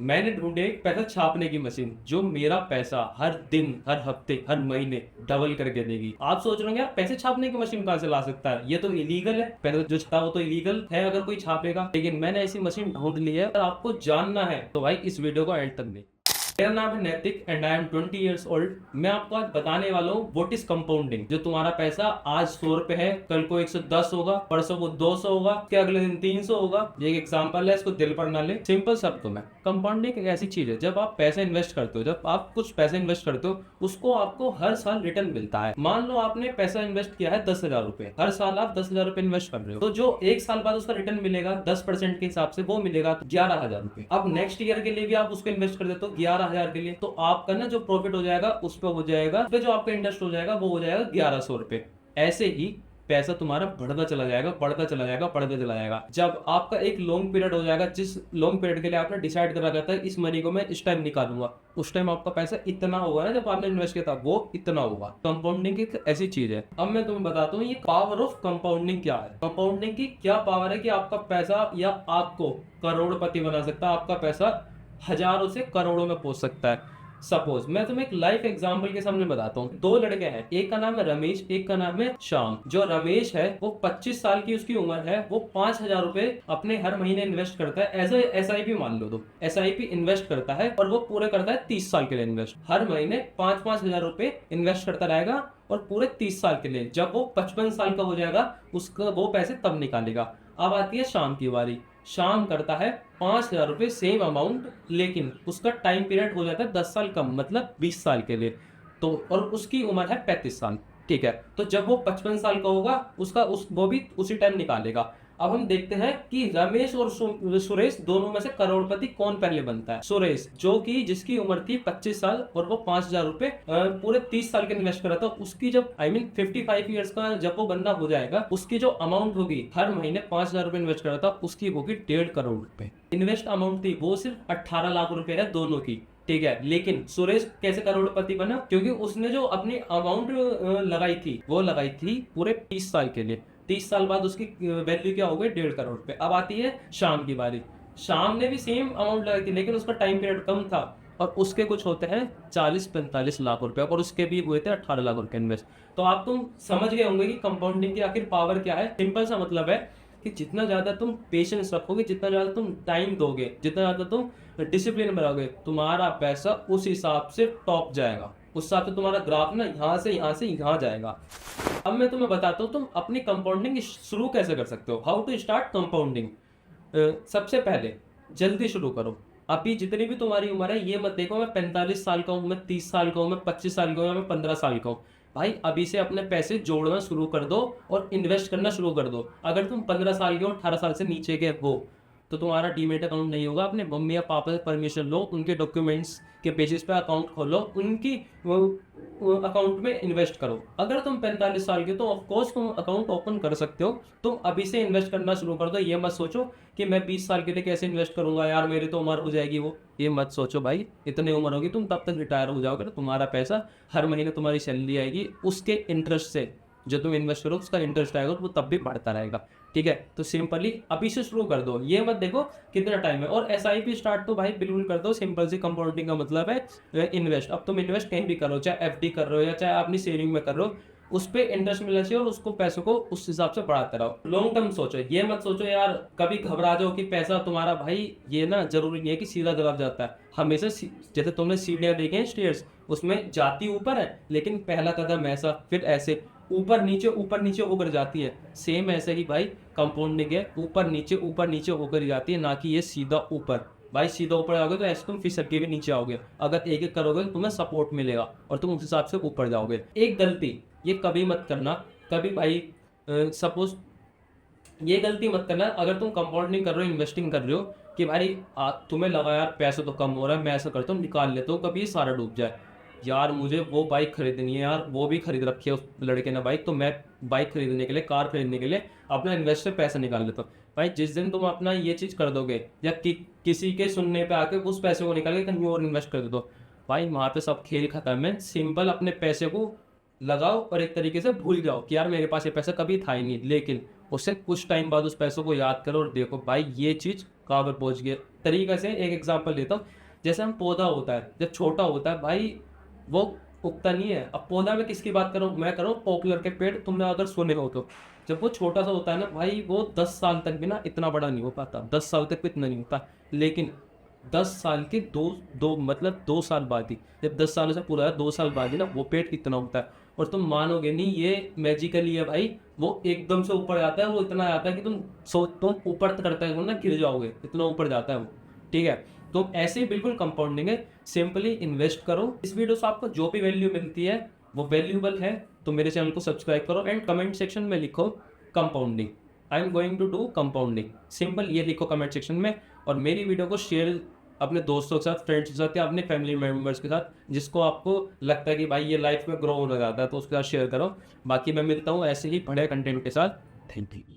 मैंने ढूंढी एक पैसा छापने की मशीन जो मेरा पैसा हर दिन, हर हफ्ते, हर महीने डबल करके देगी। आप सोच रहे हो यार पैसे छापने की मशीन कहाँ से ला सकता है, ये तो इलीगल है। पैसा जो छापा वो तो इलीगल है अगर कोई छापेगा, लेकिन मैंने ऐसी मशीन ढूंढ ली है। अगर आपको जानना है तो भाई इस वीडियो को एंड तक देखें। मेरा नाम है नैतिक and I am 20 years old. मैं आपको आज बताने वाला हूँ व्हाट इज कंपाउंडिंग। जो तुम्हारा पैसा आज 100 रुपए है, कल को 110 होगा, परसों को 200 होगा, के अगले दिन 300 होगा। ये एक एग्जांपल है, इसको दिल पर ना ले। सिंपल शब्दों में कंपाउंडिंग एक ऐसी चीज है, जब आप पैसे इन्वेस्ट करते हो, जब आप कुछ पैसे इन्वेस्ट करते हो, उसको आपको हर साल रिटर्न मिलता है। मान लो आपने पैसा इन्वेस्ट किया है 10,000 रुपए, हर साल आप 10,000 रुपए इन्वेस्ट कर रहे हो, तो जो एक साल बाद उसका रिटर्न मिलेगा 10% के हिसाब से वो मिलेगा 11,000 रुपए। अब नेक्स्ट ईयर के लिए भी आप उसको इन्वेस्ट कर देते हो 11,000 के लिए, तो आपका ना जो प्रॉफिट हो जाएगा उस पर हो जाएगा, उस पे जो आपका इंटरेस्ट हो जाएगा वो हो जाएगा 1,100 रुपए। ऐसे ही पैसा तुम्हारा बढ़ता चला जाएगा, बढ़ता चला जाएगा, बढ़ता चला जाएगा। जब आपका एक लॉन्ग पीरियड हो जाएगा, जिस लॉन्ग पीरियड के लिए आपने डिसाइड करा रहता है इस मनी को मैं इस टाइम निकालूंगा, उस टाइम आपका पैसा इतना होगा ना, जब आपने इन्वेस्ट किया था वो इतना होगा। कंपाउंडिंग एक ऐसी चीज है। अब मैं तुम्हें बताता हूँ ये पावर ऑफ कंपाउंडिंग क्या है। कंपाउंडिंग की क्या पावर है कि आपका पैसा या आपको करोड़पति बना सकता है, आपका पैसा हजारों से करोड़ों में पहुंच सकता है। सपोज मैं तुम्हें एक लाइफ एग्जांपल के सामने बताता हूँ। दो लड़के हैं, एक का नाम है रमेश, एक का नाम है श्याम। जो रमेश है वो 25 साल की उसकी उम्र है, वो 5,000 रुपए अपने हर महीने इन्वेस्ट करता है। एज SIP मान लो, तो SIP इन्वेस्ट करता है और वो पूरे करता है 30 साल के लिए इन्वेस्ट। हर महीने 5-5 हजार रुपए इन्वेस्ट करता रहेगा और पूरे 30 साल के लिए। जब वो 55 साल का हो जाएगा उसका वो पैसे तब निकालेगा। अब आती है शाम की बारी। शाम करता है 5,000 रुपए सेम अमाउंट, लेकिन उसका टाइम पीरियड हो जाता है 10 साल कम, मतलब 20 साल के लिए। तो और उसकी उम्र है 35 साल। ठीक है, तो जब वो 55 साल का होगा उसका वो भी उसी टाइम निकालेगा। अब हम देखते हैं कि रमेश और सुरेश दोनों में से करोड़पति कौन पहले बनता है। सुरेश, जो कि जिसकी उम्र थी 25 साल और वो 5,000 रुपए पूरे 30 साल के इन्वेस्ट करा था, उसकी जब 55 ईयर्स का जब वो बंदा हो जाएगा, उसकी जो अमाउंट होगी हर महीने 5,000 रुपए इन्वेस्ट करा था, उसकी होगी 1.5 करोड़ रुपए। इन्वेस्ट अमाउंट थी वो सिर्फ 18 लाख रुपए है दोनों की। ठीक है, लेकिन सुरेश कैसे करोड़पति बना? क्योंकि उसने जो अपनी अमाउंट लगाई थी वो लगाई थी पूरे 30 साल के लिए। 30 साल बाद उसकी वैल्यू क्या हो गई? 1.5 करोड़ रुपए। अब आती है शाम की बारी। शाम ने भी सेम अमाउंट लगाई थी, लेकिन उसका टाइम पीरियड कम था और उसके कुछ होते हैं 40-45 लाख रुपए, और उसके भी हुए थे 18 लाख रुपए इन्वेस्ट। तो आप तुम समझ गए होंगे कि कंपाउंडिंग की आखिर पावर क्या है। सिंपल सा मतलब है कि जितना ज्यादा तुम पेशेंस रखोगे, जितना ज्यादा तुम टाइम दोगे, जितना ज्यादा तुम डिसिप्लिन में रहोगे, तुम्हारा पैसा उस हिसाब से टॉप जाएगा। उस हिसाब से तुम्हारा ग्राफ ना यहाँ से यहाँ जाएगा। अब मैं तुम्हें बताता हूँ तुम अपनी कंपाउंडिंग शुरू कैसे कर सकते हो। How to start compounding. सबसे पहले जल्दी शुरू करो। अभी जितनी भी तुम्हारी उम्र है ये मत देखो मैं 45 साल का हूँ, मैं 30 साल का हूँ, मैं 25 साल का हूँ, मैं 15 साल का हूँ। भाई अभी से अपने पैसे जोड़ना शुरू कर दो और इन्वेस्ट करना शुरू कर दो। अगर तुम 15 साल के हो, 18 साल से नीचे के हो, तो तुम्हारा डीमेट अकाउंट नहीं होगा। अपने मम्मी या पापा से परमिशन लो, उनके डॉक्यूमेंट्स के बेसिस पे अकाउंट खोलो, उनकी अकाउंट में इन्वेस्ट करो। अगर तुम 45 साल के तो ऑफकोर्स तुम अकाउंट ओपन कर सकते हो। तुम अभी से इन्वेस्ट करना शुरू कर दो। ये मत सोचो कि मैं 20 साल के लिए कैसे इन्वेस्ट करूंगा यार, मेरी तो उम्र हो जाएगी वो। ये मत सोचो भाई, इतनी उम्र होगी तुम तब तक रिटायर हो जाओगे तो तुम्हारा पैसा हर महीने तुम्हारी सैलरी आएगी, उसके इंटरेस्ट से जो तुम इन्वेस्ट करो उसका इंटरेस्ट आएगा, वो तब भी बढ़ता रहेगा। ठीक है, तो सिंपली अभी से शुरू कर दो। ये मत देखो कितना टाइम है। और SIP स्टार्ट तो भाई बिल्कुल कर दो। सिंपल सी कंपाउंडिंग का मतलब है इन्वेस्ट। अब तुम इन्वेस्ट कहीं भी करो, चाहे FD कर रहे हो या चाहे अपनी सेविंग में कर रहे हो, उस पर इंटरेस्ट मिलना चाहिए और उसको पैसों को उस हिसाब से बढ़ाते रहो। लॉन्ग टर्म सोचो। ये मत सोचो यार कभी घबरा जाओ कि पैसा तुम्हारा, भाई ये ना जरूरी नहीं है कि सीधा जवाब जाता है। हमेशा जैसे तुमने सीढ़ियां देखी हैं स्टेयर्स, उसमें जाती ऊपर है लेकिन पहला कदम ऐसा, फिर ऐसे ऊपर नीचे होकर जाती है। सेम ऐसे ही भाई कंपाउंडिंग है, ऊपर नीचे होकर जाती है, ना कि ये सीधा ऊपर। भाई सीधा ऊपर आओगे तो ऐसे तुम फिसक के भी नीचे आओगे। अगर एक एक करोगे तो तुम्हें सपोर्ट मिलेगा और तुम उस हिसाब से ऊपर जाओगे। एक गलती ये कभी मत करना, कभी भाई सपोज ये गलती मत करना अगर तुम कंपाउंडिंग कर रहे हो, इन्वेस्टिंग कर रहे हो, कि भाई तुम्हें लगा यार पैसा तो कम हो रहा है, मैं ऐसा करता हूँ निकाल लेता हूँ, कभी सारा डूब जाए। यार मुझे वो बाइक खरीदनी है यार, वो भी खरीद रखी है उस लड़के ने बाइक, तो मैं बाइक खरीदने के लिए, कार खरीदने के लिए अपना इन्वेस्ट से पैसा निकाल लेता हूँ। भाई जिस दिन तुम अपना ये चीज़ कर दोगे या किसी के सुनने पे आके उस पैसे को निकाल के कहीं और इन्वेस्ट कर दो, भाई वहाँ पे सब खेल खत्म है। सिंपल अपने पैसे को लगाओ और एक तरीके से भूल जाओ कि यार मेरे पास ये पैसा कभी था ही नहीं, लेकिन उससे कुछ टाइम बाद उस पैसों को याद करो और देखो भाई ये चीज़ कहाँ पर पहुँच गया। तरीके से एक एग्जांपल देता हूँ। जैसे हम पौधा होता है, जब छोटा होता है भाई, वो उगता नहीं है। अब पौधा में किसकी बात करूँ, मैं कर रहा हूँ पॉपुलर के पेड़, तुमने अगर सुने हो तो। जब वो छोटा सा होता है ना भाई, वो 10 साल तक भी ना इतना बड़ा नहीं हो पाता, 10 साल तक भी इतना नहीं होता। लेकिन 10 साल के दो दो मतलब 2 साल बाद ही, जब 10 सालों से पूरा 2 साल बाद ही ना वो पेड़ इतना होता है। और तुम मानोगे नहीं, ये मैजिकली है भाई, वो एकदम से ऊपर जाता है। वो इतना आता है कि तुम ऊपर तक करते हो ना गिर जाओगे, इतना ऊपर जाता है वो। ठीक है, तो ऐसे ही बिल्कुल कंपाउंडिंग है। सिंपली इन्वेस्ट करो। इस वीडियो से आपको जो भी वैल्यू मिलती है वो वैल्यूएबल है, तो मेरे चैनल को सब्सक्राइब करो एंड कमेंट सेक्शन में लिखो compounding, I am going to do compounding, simple ये लिखो कमेंट सेक्शन में। और मेरी वीडियो को शेयर अपने दोस्तों के साथ, फ्रेंड्स के साथ, या अपने फैमिली मेम्बर्स के साथ, जिसको आपको लगता है कि भाई ये लाइफ में ग्रो होना चाहता है, तो उसके साथ शेयर करो। बाकी मैं मिलता हूँ ऐसे ही बड़े कंटेंट के साथ। Thank you.